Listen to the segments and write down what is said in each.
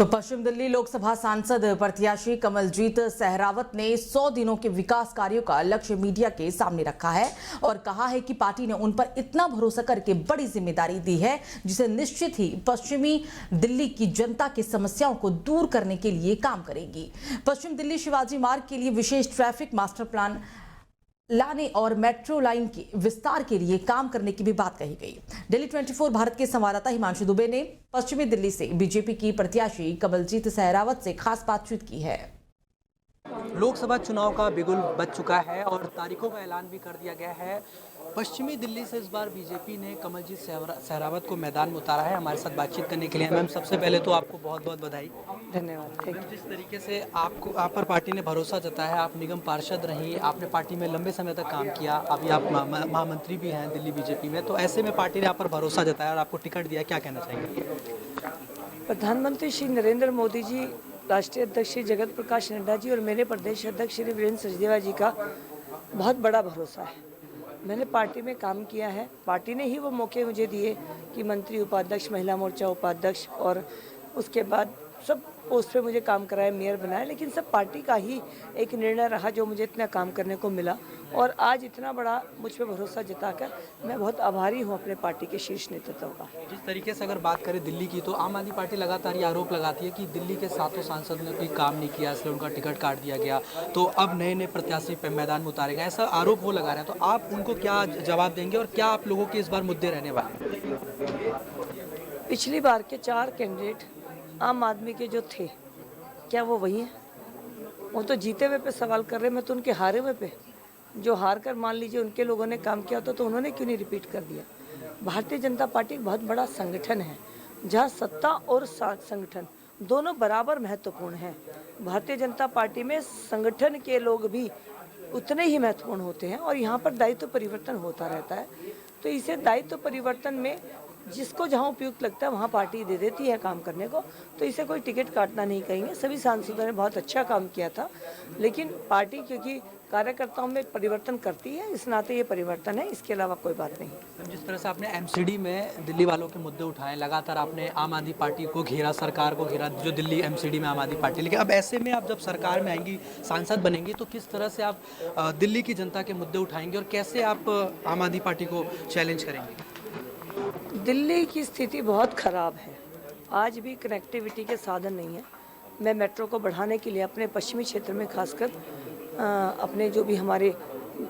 तो पश्चिम दिल्ली लोकसभा सांसद प्रत्याशी कमलजीत सहरावत ने 100 दिनों के विकास कार्यों का लक्ष्य मीडिया के सामने रखा है और कहा है कि पार्टी ने उन पर इतना भरोसा करके बड़ी जिम्मेदारी दी है जिसे निश्चित ही पश्चिमी दिल्ली की जनता की समस्याओं को दूर करने के लिए काम करेगी। पश्चिम दिल्ली शिवाजी मार्ग के लिए विशेष ट्रैफिक मास्टर प्लान लाने और मेट्रो लाइन के विस्तार के लिए काम करने की भी बात कही गई। दिल्ली 24 भारत के संवाददाता हिमांशु दुबे ने पश्चिमी दिल्ली से बीजेपी की प्रत्याशी कमलजीत सहरावत से खास बातचीत की है। लोकसभा चुनाव का बिगुल बज चुका है और तारीखों का ऐलान भी कर दिया गया है। पश्चिमी दिल्ली से इस बार बीजेपी ने कमलजीत सहरावत को मैदान में उतारा है। हमारे साथ बातचीत करने के लिए मैम, सबसे पहले तो आपको बहुत बहुत बधाई। धन्यवाद। जिस तरीके से आप पर पार्टी ने भरोसा जताया है, आप निगम पार्षद रही, आपने पार्टी में लंबे समय तक काम किया, अभी आप महामंत्री भी हैं दिल्ली बीजेपी में, तो ऐसे में पार्टी ने आप पर भरोसा जताया और आपको टिकट दिया, क्या कहना चाहेंगे? प्रधानमंत्री श्री नरेंद्र मोदी जी, राष्ट्रीय अध्यक्ष श्री जगत प्रकाश नड्डा जी और मेरे प्रदेश अध्यक्ष श्री वीरेंद्र सचदेवा जी का बहुत बड़ा भरोसा है। मैंने पार्टी में काम किया है, पार्टी ने ही वो मौके मुझे दिए कि मंत्री, उपाध्यक्ष, महिला मोर्चा उपाध्यक्ष और उसके बाद सब पोस्ट पे मुझे काम कराया, मेयर बनाया, लेकिन सब पार्टी का ही एक निर्णय रहा जो मुझे इतना काम करने को मिला और आज इतना बड़ा मुझ पर भरोसा जताकर मैं बहुत आभारी हूँ अपने पार्टी के शीर्ष नेतृत्व का। जिस तरीके से अगर बात करें दिल्ली की, तो आम आदमी पार्टी लगातार ये आरोप लगाती है कि दिल्ली के 7 सांसद ने कोई काम नहीं किया, इसलिए उनका टिकट काट दिया गया, तो अब नए नए प्रत्याशी मैदान में उतारे गए, ऐसा आरोप वो लगा रहे हैं। तो आप उनको क्या जवाब देंगे और क्या आप लोगों के इस बार मुद्दे रहने वाले हैं? पिछली बार के 4 कैंडिडेट आम आदमी के जो थे, क्या वो वही हैं? वो तो जीते हुए पे सवाल कर रहे हैं, मैं तो उनके हारे हुए पे, जो हार कर मान लीजिए उनके लोगों ने काम किया तो उन्होंने क्यों नहीं रिपीट कर दिया। भारतीय जनता पार्टी एक बहुत बड़ा संगठन है जहां सत्ता और संगठन दोनों बराबर महत्वपूर्ण हैं। भारतीय जनता पार्टी में संगठन के लोग भी उतने ही महत्वपूर्ण होते हैं और यहाँ पर दायित्व परिवर्तन होता रहता है। तो इसे दायित्व परिवर्तन में जिसको जहाँ उपयुक्त लगता है वहाँ पार्टी दे देती है काम करने को, तो इसे कोई टिकट काटना नहीं कहेंगे। सभी सांसदों ने बहुत अच्छा काम किया था, लेकिन पार्टी क्योंकि कार्यकर्ताओं में परिवर्तन करती है, इस नाते ये परिवर्तन है, इसके अलावा कोई बात नहीं। जिस तरह से आपने एमसीडी में दिल्ली वालों के मुद्दे उठाए, लगातार आपने आम आदमी पार्टी को घेरा, सरकार को घेरा, जो दिल्ली एमसीडी में आम आदमी पार्टी, लेकिन अब ऐसे में आप जब सरकार में आएंगी, सांसद बनेंगी, तो किस तरह से आप दिल्ली की जनता के मुद्दे उठाएंगे और कैसे आप आम आदमी पार्टी को चैलेंज करेंगे? दिल्ली की स्थिति बहुत ख़राब है, आज भी कनेक्टिविटी के साधन नहीं है। मैं मेट्रो को बढ़ाने के लिए अपने पश्चिमी क्षेत्र में खासकर अपने जो भी हमारे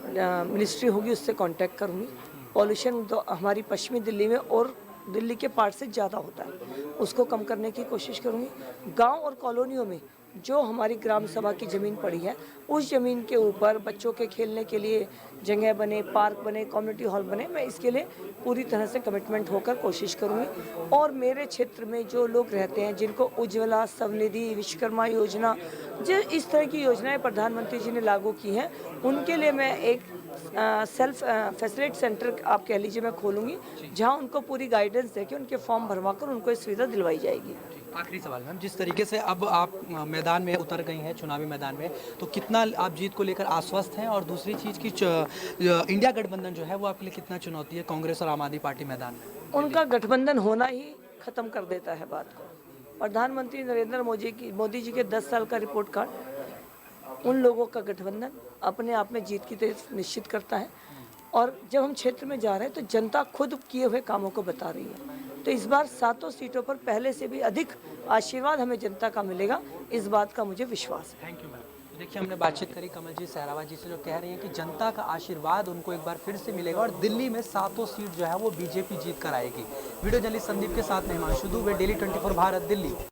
मिनिस्ट्री होगी उससे कांटेक्ट करूँगी। पॉल्यूशन तो हमारी पश्चिमी दिल्ली में और दिल्ली के पार्ट से ज़्यादा होता है, उसको कम करने की कोशिश करूँगी। गांव और कॉलोनियों में जो हमारी ग्राम सभा की ज़मीन पड़ी है, उस ज़मीन के ऊपर बच्चों के खेलने के लिए जगह बने, पार्क बने, कम्युनिटी हॉल बने, मैं इसके लिए पूरी तरह से कमिटमेंट होकर कोशिश करूँगी। और मेरे क्षेत्र में जो लोग रहते हैं जिनको उज्ज्वला, स्वनिधि, विश्वकर्मा योजना, जो इस तरह की योजनाएं प्रधानमंत्री जी ने लागू की हैं, उनके लिए मैं एक सेल्फ फैसिलिटी सेंटर आप कह लीजिए मैं खोलूँगी, जहाँ उनको पूरी गाइडेंस देकर उनके फॉर्म भरवाकर उनको इस सुविधा दिलवाई जाएगी। आखिरी सवाल मैम, जिस तरीके से अब आप मैदान में उतर गई हैं, चुनावी मैदान में, तो कितना आप जीत को लेकर आश्वस्त हैं? और दूसरी चीज़ की इंडिया गठबंधन जो है वो आपके लिए कितना चुनौती है, कांग्रेस और आम आदमी पार्टी मैदान में? उनका गठबंधन होना ही खत्म कर देता है बात को। प्रधानमंत्री नरेंद्र मोदी जी के 10 साल का रिपोर्ट कार्ड, उन लोगों का गठबंधन अपने आप में जीत की तरफ निश्चित करता है। और जब हम क्षेत्र में जा रहे हैं तो जनता खुद किए हुए कामों को बता रही है। तो इस बार 7 सीटों पर पहले से भी अधिक आशीर्वाद हमें जनता का मिलेगा, इस बात का मुझे विश्वास है। Thank you ma'am. देखिए, हमने बातचीत करी कमलजीत सहरावत जी से, जो कह रही हैं कि जनता का आशीर्वाद उनको एक बार फिर से मिलेगा और दिल्ली में 7 सीट जो है वो बीजेपी जीत कर आएगी। वीडियो जर्नलिस्ट संदीप के साथ में हिमांशु दुबे, डेली 24 भारत, दिल्ली।